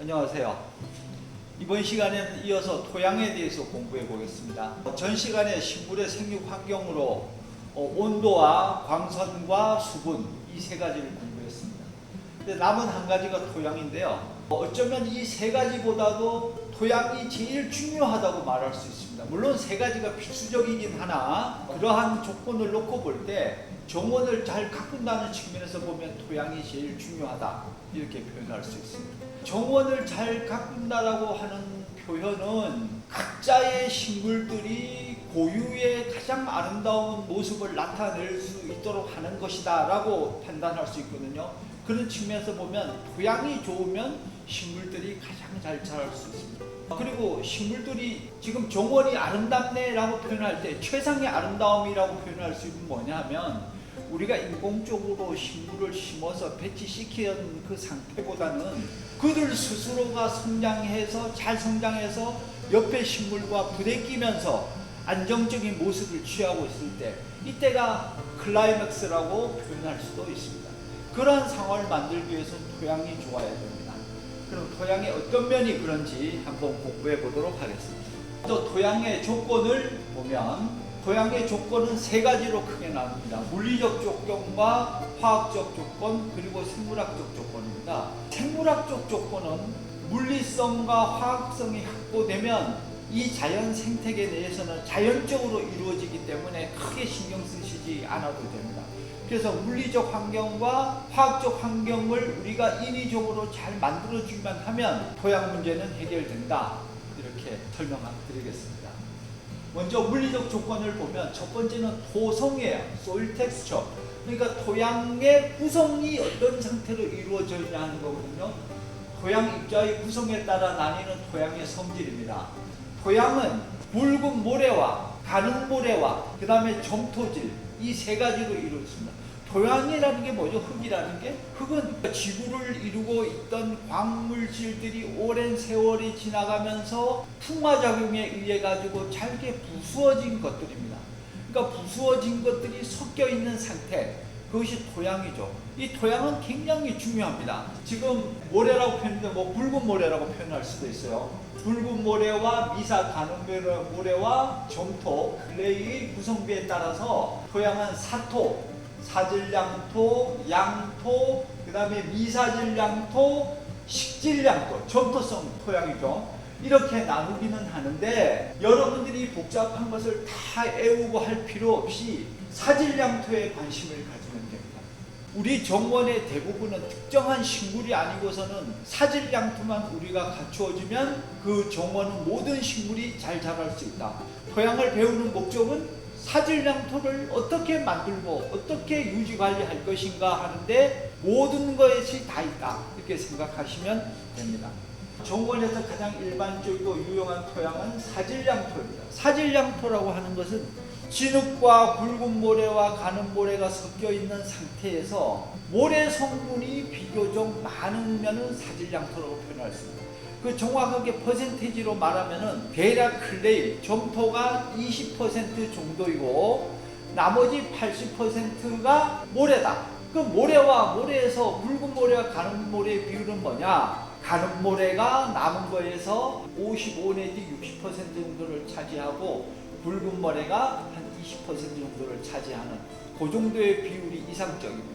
안녕하세요. 이번 시간에는 이어서 토양에 대해서 공부해 보겠습니다. 전 시간에 식물의 생육 환경으로 온도와 광선과 수분 이 세 가지를 공부했습니다. 근데 남은 한 가지가 토양인데요. 어쩌면 이 세 가지보다도 토양이 제일 중요하다고 말할 수 있습니다. 물론 세 가지가 필수적이긴 하나 그러한 조건을 놓고 볼 때 정원을 잘 가꾼다는 측면에서 보면 토양이 제일 중요하다 이렇게 표현할 수 있습니다. 정원을 잘 가꾼다라고 하는 표현은 각자의 식물들이 고유의 가장 아름다운 모습을 나타낼 수 있도록 하는 것이다 라고 판단할 수 있거든요. 그런 측면에서 보면 토양이 좋으면 식물들이 가장 잘 자랄 수 있습니다. 그리고 식물들이 지금 정원이 아름답네 라고 표현할 때 최상의 아름다움이라고 표현할 수 있는 뭐냐 하면 우리가 인공적으로 식물을 심어서 배치시키는 그 상태보다는 그들 스스로가 성장해서 잘 성장해서 옆에 식물과 부대끼면서 안정적인 모습을 취하고 있을 때 이때가 클라이맥스라고 표현할 수도 있습니다. 그러한 상황을 만들기 위해서는 토양이 좋아야 됩니다. 그럼 토양의 어떤 면이 그런지 한번 공부해 보도록 하겠습니다. 또 토양의 조건을 보면 토양의 조건은 세 가지로 크게 나눕니다. 물리적 조건과 화학적 조건 그리고 생물학적 조건입니다. 생물학적 조건은 물리성과 화학성이 확보되면 이 자연 생태계 내에서는 자연적으로 이루어지기 때문에 크게 신경 쓰시지 않아도 됩니다. 그래서 물리적 환경과 화학적 환경을 우리가 인위적으로 잘 만들어주기만 하면 토양 문제는 해결된다. 이렇게 설명드리겠습니다. 먼저 물리적 조건을 보면 첫 번째는 토성이에요. soil texture. 그러니까 토양의 구성이 어떤 상태로 이루어져 있냐 하는 거거든요. 토양 입자의 구성에 따라 나뉘는 토양의 성질입니다. 토양은 굵은 모래와 가는 모래와 그 다음에 점토질 이 세 가지로 이루어집니다. 토양이라는 게 뭐죠? 흙이라는 게? 흙은 지구를 이루고 있던 광물질들이 오랜 세월이 지나가면서 풍화작용에 의해 가지고 잘게 부수어진 것들입니다. 그러니까 부수어진 것들이 섞여 있는 상태, 그것이 토양이죠. 이 토양은 굉장히 중요합니다. 지금 모래라고 표현했는데 붉은 모래라고 표현할 수도 있어요. 붉은 모래와 미사 가는 모래와 점토, 클레이의 구성비에 따라서 토양은 사토, 사질량토, 양토, 그 다음에 미사질량토, 식질량토, 점토성 토양이죠. 이렇게 나누기는 하는데 여러분들이 복잡한 것을 다 애우고 할 필요 없이 사질량토에 관심을 가지면 됩니다. 우리 정원의 대부분은 특정한 식물이 아니고서는 사질량토만 우리가 갖추어주면 그 정원은 모든 식물이 잘 자랄 수 있다. 토양을 배우는 목적은 사질량토를 어떻게 만들고 어떻게 유지관리할 것인가 하는데 모든 것이 다 있다 이렇게 생각하시면 됩니다. 정원에서 가장 일반적이고 유용한 토양은 사질량토입니다. 사질량토라고 하는 것은 진흙과 굵은 모래와 가는 모래가 섞여 있는 상태에서 모래 성분이 비교적 많으면 사질량토라고 표현할 수 있습니다. 그 정확하게 퍼센테이지로 말하면은 대략 클레이, 점토가 20% 정도이고 나머지 80%가 모래다. 그 모래와 모래에서 굵은 모래와 가는 모래의 비율은 뭐냐? 가는 모래가 남은 거에서 55 내지 60% 정도를 차지하고 굵은 모래가 한 20% 정도를 차지하는 그 정도의 비율이 이상적입니다.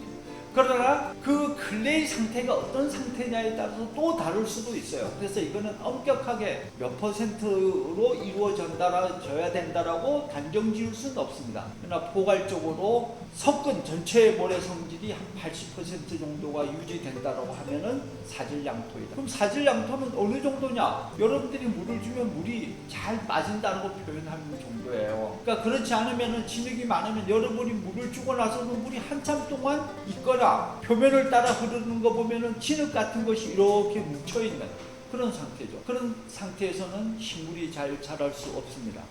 그러나 그 클레이 상태가 어떤 상태냐에 따라서 또 다를 수도 있어요. 그래서 이거는 엄격하게 몇 퍼센트로 이루어져야 된다라고 단정 지을 수는 없습니다. 그러나 포괄적으로 섞은 전체의 모래 성질이 한 80% 정도가 유지된다라고 하면은 사질량토이다. 그럼 사질량토는 어느 정도냐? 여러분들이 물을 주면 물이 잘 빠진다고 표현하는 정도예요. 그러니까 그렇지 않으면은 진흙이 많으면 여러분이 물을 주고 나서는 물이 한참 동안 있거나 표면을 따라 흐르는 거 보면은 진흙 같은 것이 이렇게 뭉쳐있는 그런 상태죠. 그런 상태에서는 식물이 잘 자랄 수 없습니다.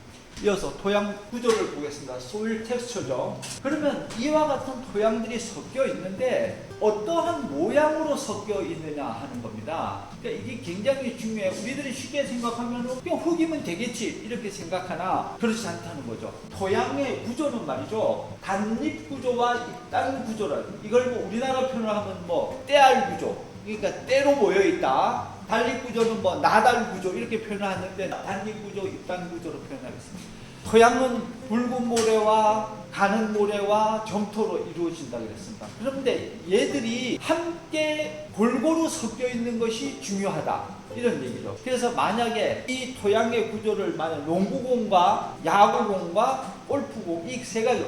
이어서 토양 구조를 보겠습니다. soil texture죠. 그러면 이와 같은 토양들이 섞여 있는데 어떠한 모양으로 섞여 있느냐 하는 겁니다. 그러니까 이게 굉장히 중요해요. 우리들이 쉽게 생각하면 그냥 흙이면 되겠지 이렇게 생각하나 그렇지 않다는 거죠. 토양의 구조는 말이죠. 단립 구조와 잎단 구조라 이걸 우리나라 표현을 하면 떼알 구조. 그러니까 떼로 모여 있다. 단립구조는 뭐 나달구조 이렇게 표현하는데 단립구조, 입단구조로 표현하겠습니다. 토양은 붉은 모래와 가는 모래와 점토로 이루어진다 그랬습니다. 그런데 얘들이 함께 골고루 섞여 있는 것이 중요하다 이런 얘기죠. 그래서 만약에 이 토양의 구조를 만약 농구공과 야구공과 골프공 이 세 가지,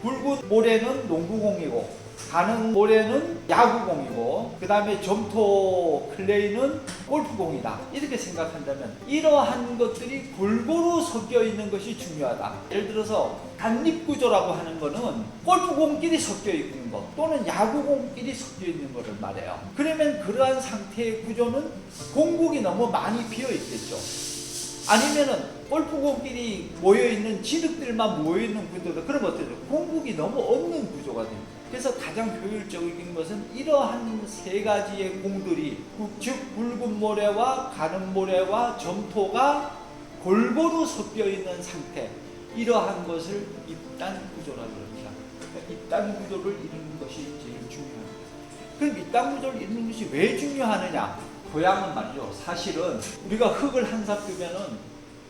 붉은 모래는 농구공이고 가는 모래는 야구공이고 그 다음에 점토 클레이는 골프공이다 이렇게 생각한다면 이러한 것들이 골고루 섞여 있는 것이 중요하다. 예를 들어서 단립구조라고 하는 거는 골프공끼리 섞여 있는 것 또는 야구공끼리 섞여 있는 것을 말해요. 그러면 그러한 상태의 구조는 공국이 너무 많이 비어 있겠죠. 아니면은 골프공끼리 모여있는 진흙들만 모여있는 구조다. 그러면 어때요? 공국이 너무 없는 구조가 됩니다. 그래서 가장 효율적인 것은 이러한 세 가지의 공들이 즉 붉은 모래와 가는 모래와 점토가 골고루 섞여 있는 상태, 이러한 것을 입단 구조라고 합니다. 그러니까 입단 구조를 이루는 것이 제일 중요합니다. 그럼 입단 구조를 이루는 것이 왜 중요하느냐? 토양은 말이죠. 사실은 우리가 흙을 한 삽 두면은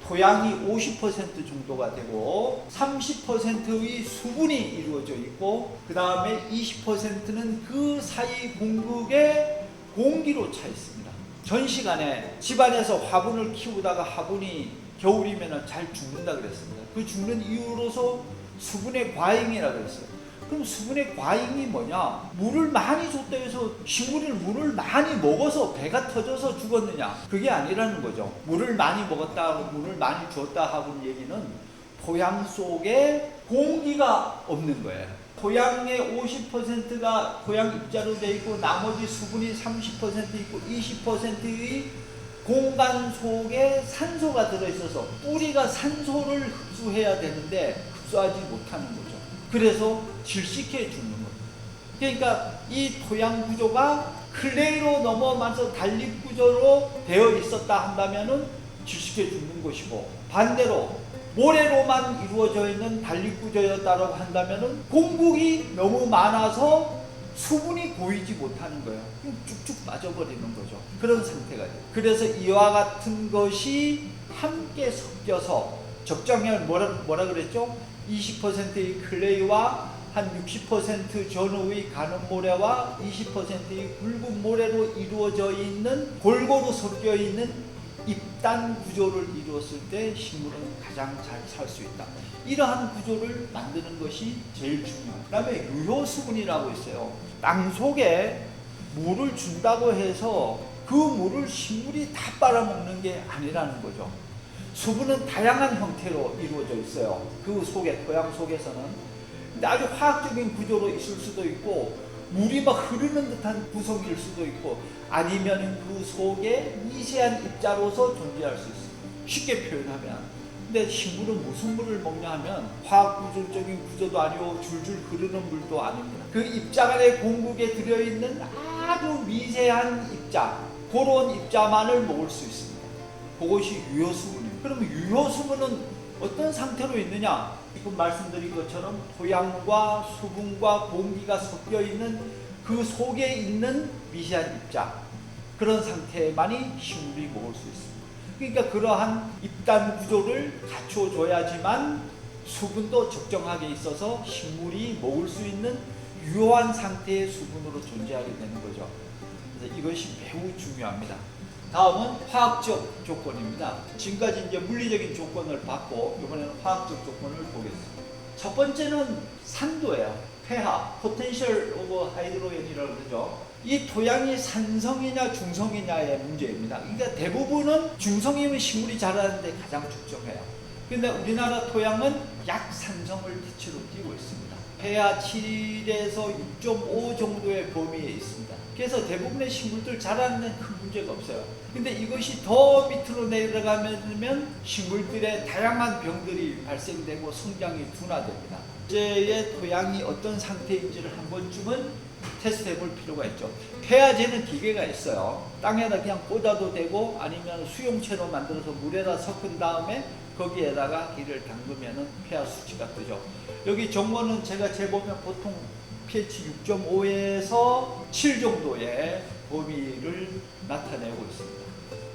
토양이 50% 정도가 되고 30%의 수분이 이루어져 있고 그 다음에 20%는 그 사이 공극에 공기로 차 있습니다. 전 시간에 집안에서 화분을 키우다가 화분이 겨울이면 잘 죽는다 그랬습니다. 그 죽는 이유로서 수분의 과잉이라고 그랬어요. 그럼 수분의 과잉이 뭐냐? 물을 많이 줬다 해서 식물이 물을 많이 먹어서 배가 터져서 죽었느냐? 그게 아니라는 거죠. 물을 많이 먹었다, 물을 많이 줬다 하고는 얘기는 토양 속에 공기가 없는 거예요. 토양의 50%가 토양 입자로 되어 있고 나머지 수분이 30% 있고 20%의 공간 속에 산소가 들어있어서 뿌리가 산소를 흡수해야 되는데 흡수하지 못하는 거죠. 그래서 질식해 죽는 거예요. 그러니까 이 토양 구조가 클레이로 넘어가서 단립 구조로 되어 있었다 한다면은 질식해 죽는 것이고, 반대로 모래로만 이루어져 있는 단립 구조였다고 한다면은 공국이 너무 많아서 수분이 보이지 못하는 거예요. 쭉쭉 빠져버리는 거죠. 그런 상태가 돼요. 그래서 이와 같은 것이 함께 섞여서 적정량 뭐라 그랬죠? 20%의 클레이와 한 60% 전후의 가는 모래와 20%의 붉은 모래로 이루어져 있는 골고루 섞여 있는 입단 구조를 이루었을 때 식물은 가장 잘 살 수 있다. 이러한 구조를 만드는 것이 제일 중요합니다. 그 다음에 유효수분이라고 있어요. 땅 속에 물을 준다고 해서 그 물을 식물이 다 빨아먹는 게 아니라는 거죠. 수분은 다양한 형태로 이루어져 있어요. 그 속에, 토양 속에서는. 근데 아주 화학적인 구조로 있을 수도 있고 물이 막 흐르는 듯한 구성일 수도 있고 아니면 그 속에 미세한 입자로서 존재할 수 있어요. 쉽게 표현하면. 근데 식물은 무슨 물을 먹냐 하면 화학구조적인 구조도 아니고 줄줄 흐르는 물도 아닙니다. 그 입자 간의 공국에 들어있는 아주 미세한 입자, 그런 입자만을 먹을 수 있습니다. 그것이 유효수분이에요. 그러면 유효수분은 어떤 상태로 있느냐? 지금 말씀드린 것처럼 토양과 수분과 공기가 섞여 있는 그 속에 있는 미세한 입자, 그런 상태만이 식물이 먹을 수 있습니다. 그러니까 그러한 입단 구조를 갖춰줘야지만 수분도 적정하게 있어서 식물이 먹을 수 있는 유효한 상태의 수분으로 존재하게 되는 거죠. 그래서 이것이 매우 중요합니다. 다음은 화학적 조건입니다. 지금까지 이제 물리적인 조건을 봤고 이번에는 화학적 조건을 보겠습니다. 첫 번째는 산도예요. pH, potential of hydrogen이라고 그러죠. 이 토양이 산성이냐 중성이냐의 문제입니다. 그러니까 대부분은 중성이면 식물이 자라는데 가장 적정해요. 근데 우리나라 토양은 약산성을 대체로 띠고 있습니다. pH 7에서 6.5 정도의 범위에 있습니다. 그래서 대부분의 식물들 자라는 큰 문제가 없어요. 근데 이것이 더 밑으로 내려가면 식물들의 다양한 병들이 발생되고 성장이 둔화됩니다. 현재의 토양이 어떤 상태인지를 한 번쯤은 테스트해 볼 필요가 있죠. 폐화제는 기계가 있어요. 땅에다 그냥 꽂아도 되고 아니면 수용체로 만들어서 물에다 섞은 다음에 거기에다가 이를 담그면 폐화 수치가 뜨죠. 여기 정원은 제가 재보면 보통 pH 6.5에서 7 정도의 범위를 나타내고 있습니다.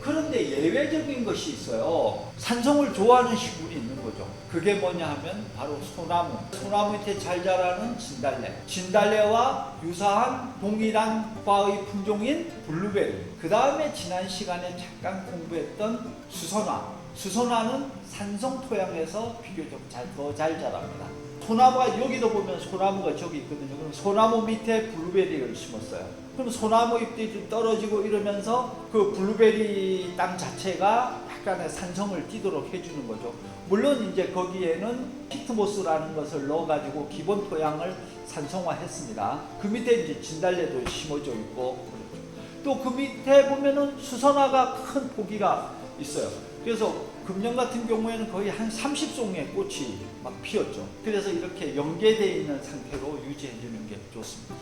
그런데 예외적인 것이 있어요. 산성을 좋아하는 식물이 있는 거죠. 그게 뭐냐 하면 바로 소나무. 소나무 밑에 잘 자라는 진달래. 진달래와 유사한 동일한 과의 품종인 블루베리. 그 다음에 지난 시간에 잠깐 공부했던 수선화. 수선화는 산성 토양에서 비교적 더 잘 자랍니다. 소나무가 여기도 보면 소나무가 저기 있거든요. 그럼 소나무 밑에 블루베리를 심었어요. 그럼 소나무 잎들이 좀 떨어지고 이러면서 그 블루베리 땅 자체가 약간의 산성을 띠도록 해주는 거죠. 물론 이제 거기에는 피트모스라는 것을 넣어가지고 기본 토양을 산성화했습니다. 그 밑에 이제 진달래도 심어져 있고 그렇죠. 또 그 밑에 보면은 수선화가 큰 포기가 있어요. 그래서 금년 같은 경우에는 거의 한 30송의 꽃이 막 피었죠. 그래서 이렇게 연계되어 있는 상태로 유지해 주는 게 좋습니다.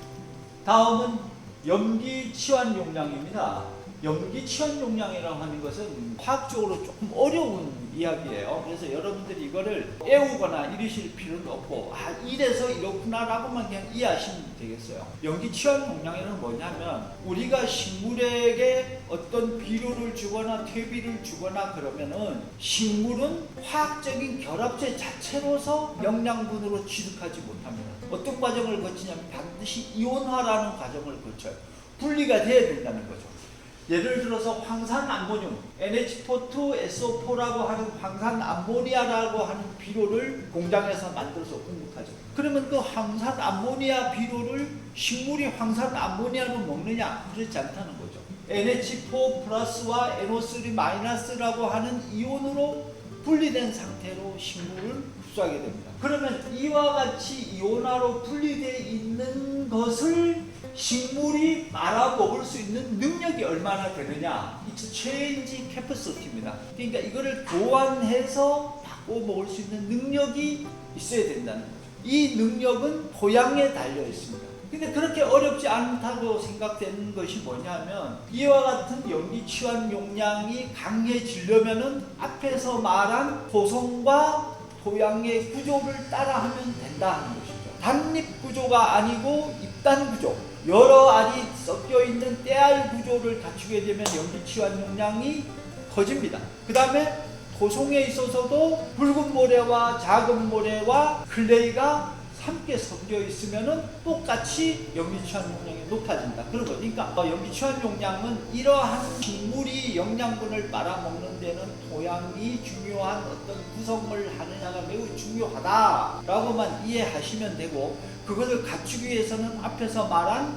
다음은 염기치환 용량입니다. 염기치환 용량이라고 하는 것은 화학적으로 조금 어려운 이야기예요. 그래서 여러분들이 이거를 외우거나 이러실 필요는 없고 이래서 이렇구나 라고만 그냥 이해하시면 되겠어요. 염기치환 용량이란 뭐냐면 우리가 식물에게 어떤 비료를 주거나 퇴비를 주거나 그러면은 식물은 화학적인 결합체 자체로서 영양분으로 취득하지 못합니다. 어떤 과정을 거치냐면 반드시 이온화라는 과정을 거쳐요. 분리가 돼야 된다는 거죠. 예를 들어서 황산암모늄, NH4,2SO4라고 하는 황산암모니아라고 하는 비료를 공장에서 만들어서 공급하죠. 그러면 그 황산암모니아 비료를 식물이 황산암모니아로 먹느냐? 그렇지 않다는 거죠. NH4 플러스와 NO3 마이너스라고 하는 이온으로 분리된 상태로 식물을 흡수하게 됩니다. 그러면 이와 같이 이온화로 분리되어 있는 것을 식물이 말아먹을 수 있는 능력이 얼마나 되느냐? It's change capacity입니다. 그러니까 이거를 교환해서 바꿔 먹을 수 있는 능력이 있어야 된다는 거죠. 이 능력은 토양에 달려 있습니다. 근데 그렇게 어렵지 않다고 생각되는 것이 뭐냐면 이와 같은 염기치환 용량이 강해지려면은 앞에서 말한 토성과 토양의 구조를 따라하면 된다는 것이죠. 단립 구조가 아니고 입단 구조, 여러 알이 섞여 있는 떼알 구조를 갖추게 되면 염기치환 용량이 커집니다. 그 다음에 토성에 있어서도 붉은 모래와 작은 모래와 클레이가 함께 섞여 있으면은 똑같이 염기치환 용량이 높아진다. 그런 거. 그러니까 염기치환 용량은 이러한 식물이 영양분을 빨아먹는 데는 토양이 중요한 어떤 구성을 하느냐가 매우 중요하다라고만 이해하시면 되고, 그것을 갖추기 위해서는 앞에서 말한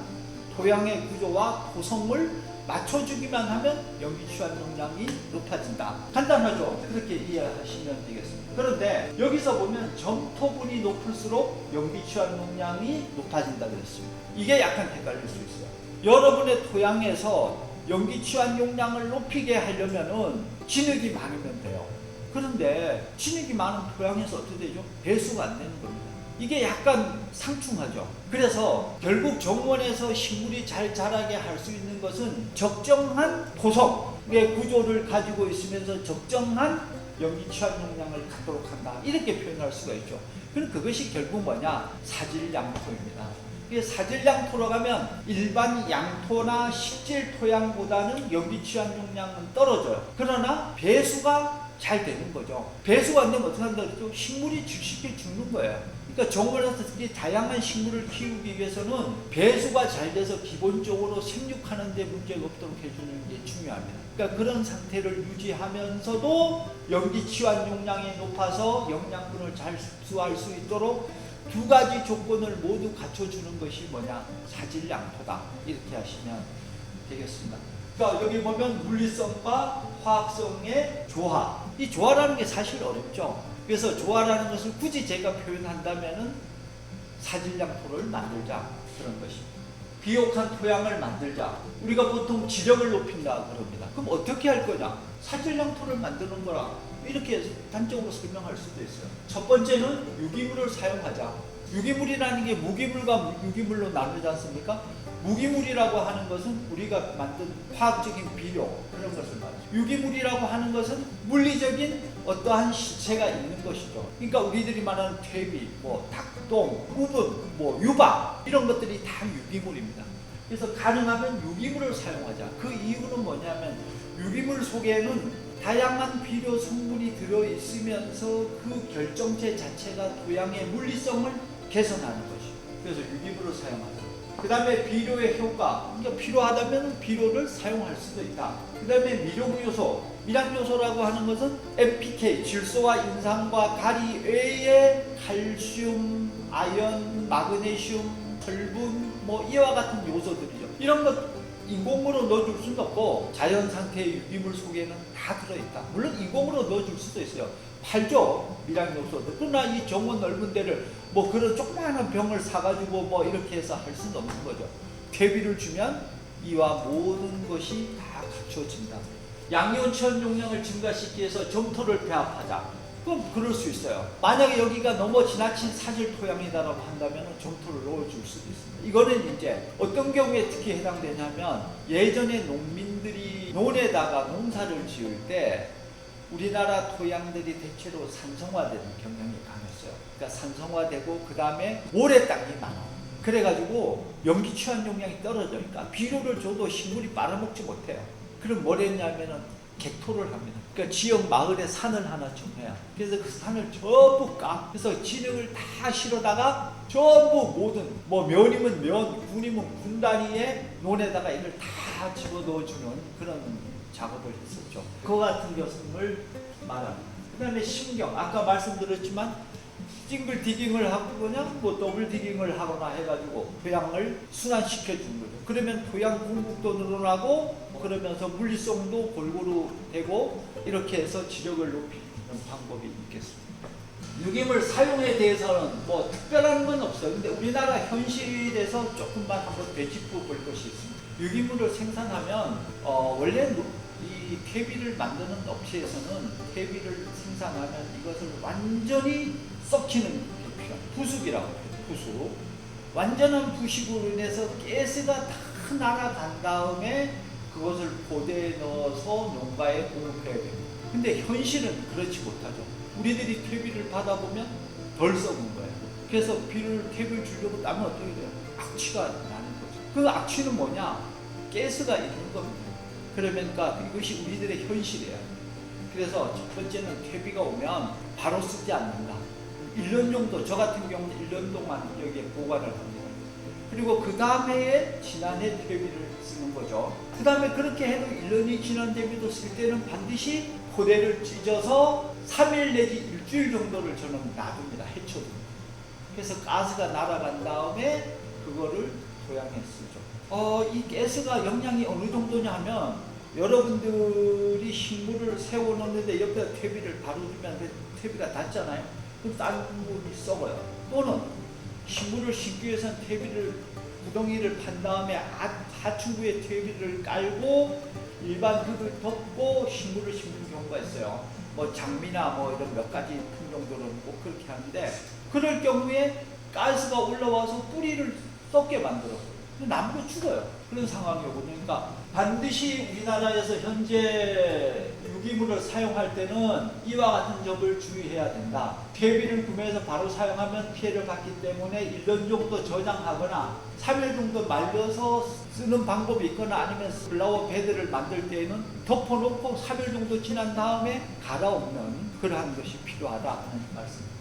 토양의 구조와 토성을 맞춰주기만 하면 염기치환 용량이 높아진다. 간단하죠? 그렇게 이해하시면 되겠습니다. 그런데 여기서 보면 점토분이 높을수록 염기치환 용량이 높아진다 그랬습니다. 이게 약간 헷갈릴 수 있어요. 여러분의 토양에서 염기치환 용량을 높이게 하려면은 진흙이 많으면 돼요. 그런데 진흙이 많은 토양에서 어떻게 되죠? 배수가 안 되는 겁니다. 이게 약간 상충하죠. 그래서 결국 정원에서 식물이 잘 자라게 할 수 있는 것은 적정한 토성의 구조를 가지고 있으면서 적정한 염기치환 용량을 갖도록 한다. 이렇게 표현할 수가 있죠. 그럼 그것이 결국 뭐냐? 사질양토입니다. 사질양토로 가면 일반 양토나 식질 토양보다는 염기치환 용량은 떨어져요. 그러나 배수가 잘 되는 거죠. 배수가 안 되면 어떻게 한다 그랬죠? 식물이 쉽게 죽는 거예요. 그러니까 정원에서 특히 다양한 식물을 키우기 위해서는 배수가 잘 돼서 기본적으로 생육하는 데 문제가 없도록 해주는 게 중요합니다. 그러니까 그런 상태를 유지하면서도 염기치환 용량이 높아서 영양분을 잘 흡수할 수 있도록 두 가지 조건을 모두 갖춰주는 것이 뭐냐? 사질양토다. 이렇게 하시면 되겠습니다. 그러니까 여기 보면 물리성과 화학성의 조화. 이 조화라는 게 사실 어렵죠. 그래서 조화라는 것을 굳이 제가 표현한다면은 사질양토를 만들자, 그런 것입니다. 비옥한 토양을 만들자. 우리가 보통 지력을 높인다 그럽니다. 그럼 어떻게 할 거냐? 사질양토를 만드는 거라. 이렇게 단적으로 설명할 수도 있어요. 첫 번째는 유기물을 사용하자. 유기물이라는 게 무기물과 유기물로 나누지 않습니까? 무기물이라고 하는 것은 우리가 만든 화학적인 비료, 그런 것을 말하죠. 유기물이라고 하는 것은 물리적인 어떠한 실체가 있는 것이죠. 그러니까 우리들이 말하는 퇴비, 닭똥, 우분, 유박, 이런 것들이 다 유기물입니다. 그래서 가능하면 유기물을 사용하자. 그 이유는 뭐냐면 유기물 속에는 다양한 비료 성분이 들어있으면서 그 결정체 자체가 토양의 물리성을 개선하는 것이죠. 그래서 유기물을 사용하죠. 그 다음에 비료의 효과, 그러니까 필요하다면 비료를 사용할 수도 있다. 그 다음에 미력요소, 미량요소라고 하는 것은 NPK, 질소와 인산과 가리 외에 칼슘, 아연, 마그네슘, 철분, 뭐 이와 같은 요소들이죠. 이런 것 인공으로 넣어줄 수는 없고 자연 상태의 유기물 속에는 다 들어있다. 물론 인공으로 넣어줄 수도 있어요. 팔죠, 미량요소들. 그러나 이 정원 넓은 데를 뭐 그런 조그마한 병을 사가지고 뭐 이렇게 해서 할 수는 없는 거죠. 퇴비를 주면 이와 모든 것이 다 갖춰진다. 양이온 치원 용량을 증가시키기 위해서 점토를 배합하자. 그럼 그럴 수 있어요. 만약에 여기가 너무 지나친 사질 토양이다라고 한다면 점토를 넣어줄 수도 있습니다. 이거는 이제 어떤 경우에 특히 해당되냐면 예전에 농민들이 논에다가 농사를 지을 때 우리나라 토양들이 대체로 산성화되는 경향이 강했어요. 그러니까 산성화되고 그 다음에 모래 땅이 많아. 그래가지고 염기 취한 용량이 떨어지니까 비료를 줘도 식물이 빨아먹지 못해요. 그럼 뭘 했냐면은 객토를 합니다. 그러니까 지역 마을에 산을 하나 정해요. 그래서 그 산을 전부 그래서 진흙을 다 실어다가 전부 모든 뭐 면이면 면, 군이면 군 단위의 논에다가 이걸 다 집어넣어주는 그런 작업을 했었죠. 그 같은 것을 말합니다. 그 다음에 심경, 아까 말씀드렸지만 싱글 디깅을 하고 그냥 뭐 더블 디깅을 하거나 해가지고 토양을 순환시켜 주는 거죠. 그러면 토양 공급도 늘어나고 그러면서 물리성도 골고루 되고 이렇게 해서 지력을 높이는 방법이 있겠습니다. 유기물 사용에 대해서는 뭐 특별한 건 없어요. 근데 우리나라 현실에서 조금만 한번 되짚어 볼 것이 있습니다. 유기물을 생산하면 원래 이 퇴비를 만드는 업체에서는 퇴비를 생산하면 이것을 완전히 썩히는 게 필요합니다. 부숙이라고 해요. 부숙. 완전한 부식으로 인해서 가스가 다 날아간 다음에 그것을 포대에 넣어서 농가에 공급해야 됩니다. 근데 현실은 그렇지 못하죠. 우리들이 퇴비를 받아보면 덜 썩은 거예요. 그래서 퇴비를 주려고 따면 어떻게 돼요? 악취가 나는 거죠. 그 악취는 뭐냐? 가스가 있는 겁니다. 그러니까 이것이 우리들의 현실이에요. 그래서 첫 번째는 퇴비가 오면 바로 쓰지 않는다. 1년 정도, 저 같은 경우는 1년 동안 여기에 보관을 합니다. 그리고 그 다음에 지난해 퇴비를 쓰는 거죠. 그 다음에 그렇게 해도 1년이 지난 퇴비도 쓸 때는 반드시 포대를 찢어서 3일 내지 일주일 정도를 저는 놔둡니다. 해쳐둡니다. 그래서 가스가 날아간 다음에 그거를 토양에 쓰죠. 이 가스가 영향이 어느 정도냐 하면 여러분들이 식물을 세워놓는데 옆에다 퇴비를 바로 주면 그 퇴비가 닿잖아요. 그럼 다른 부분이 썩어요. 또는 식물을 심기 위해서는 구덩이를 판 다음에 하층부에 퇴비를 깔고 일반 흙을 덮고 식물을 심는 경우가 있어요. 뭐 장미나 뭐 이런 몇 가지 품종들은 꼭 그렇게 하는데 그럴 경우에 가스가 올라와서 뿌리를 썩게 만들어요. 나무가 죽어요. 그런 상황이거든요. 그러니까 반드시 우리나라에서 현재 유기물을 사용할 때는 이와 같은 점을 주의해야 된다. 퇴비를 구매해서 바로 사용하면 피해를 받기 때문에 1년 정도 저장하거나 3일 정도 말려서 쓰는 방법이 있거나 아니면 플라워 베드를 만들 때에는 덮어놓고 3일 정도 지난 다음에 갈아엎는 그러한 것이 필요하다는 말씀입니다.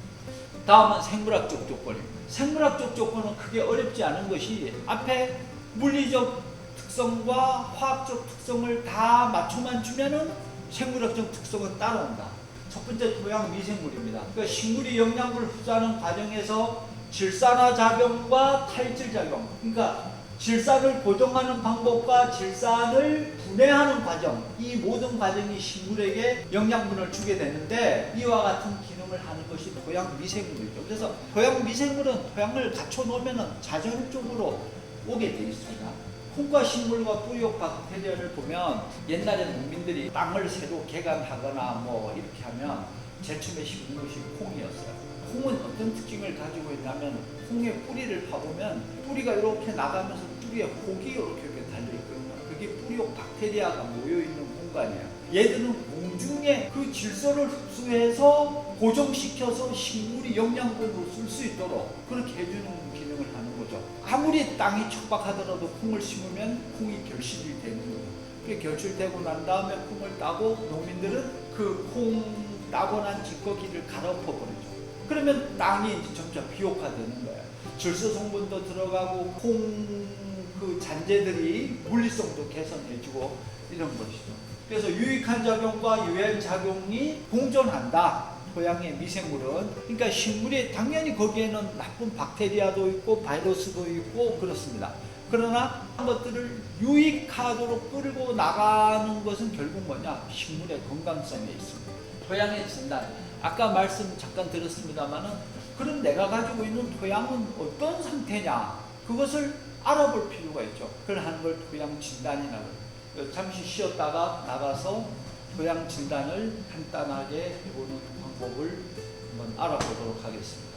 다음은 생물학적 조건입니다. 생물학적 조건은 크게 어렵지 않은 것이 앞에 물리적 특성과 화학적 특성을 다 맞춰만 주면은 생물학적 특성은 따라온다. 첫 번째 토양 미생물입니다. 그러니까 식물이 영양분을 흡수하는 과정에서 질산화 작용과 탈질 작용, 그러니까 질산을 고정하는 방법과 질산을 분해하는 과정, 이 모든 과정이 식물에게 영양분을 주게 되는데 이와 같은 기능을 하는 것이 토양 미생물이죠. 그래서 토양 미생물은 토양을 갖춰 놓으면 자연적으로 오게 되어 있습니다. 콩과 식물과 뿌리옥 박테리아를 보면 옛날에 농민들이 땅을 새로 개간하거나 뭐 이렇게 하면 제일 처음에 심는 것이 콩이었어요. 콩은 어떤 특징을 가지고 있냐면 콩의 뿌리를 파보면 뿌리가 이렇게 나가면서 뿌리에 혹이 이렇게 달려있거든요. 그게 뿌리옥 박테리아가 모여있는 공간이에요. 얘들은 공중에 그 질소를 흡수해서 고정시켜서 식물이 영양분으로 쓸 수 있도록 그렇게 해주는 기능을 하는 거죠. 아무리 땅이 척박하더라도 콩을 심으면 콩이 결실이 되는 거예요. 그게 결출되고 난 다음에 콩을 따고 농민들은 그 콩 따고 난 찌꺼기를 갈아엎어 버리죠. 그러면 땅이 이제 점차 비옥화되는 거예요. 질소 성분도 들어가고 콩 그 잔재들이 물리성도 개선해주고 이런 것이죠. 그래서 유익한 작용과 유해한 작용이 공존한다. 토양의 미생물은. 그러니까 식물이 당연히 거기에는 나쁜 박테리아도 있고 바이러스도 있고 그렇습니다. 그러나 그런 것들을 유익하도록 끌고 나가는 것은 결국 뭐냐? 식물의 건강성에 있습니다. 토양의 진단. 아까 말씀 잠깐 드렸습니다만은 그럼 내가 가지고 있는 토양은 어떤 상태냐? 그것을 알아볼 필요가 있죠. 그걸 하는 걸 토양 진단이라고 해요. 잠시 쉬었다가 나가서 토양 진단을 간단하게 해보는 방법을 한번 알아보도록 하겠습니다.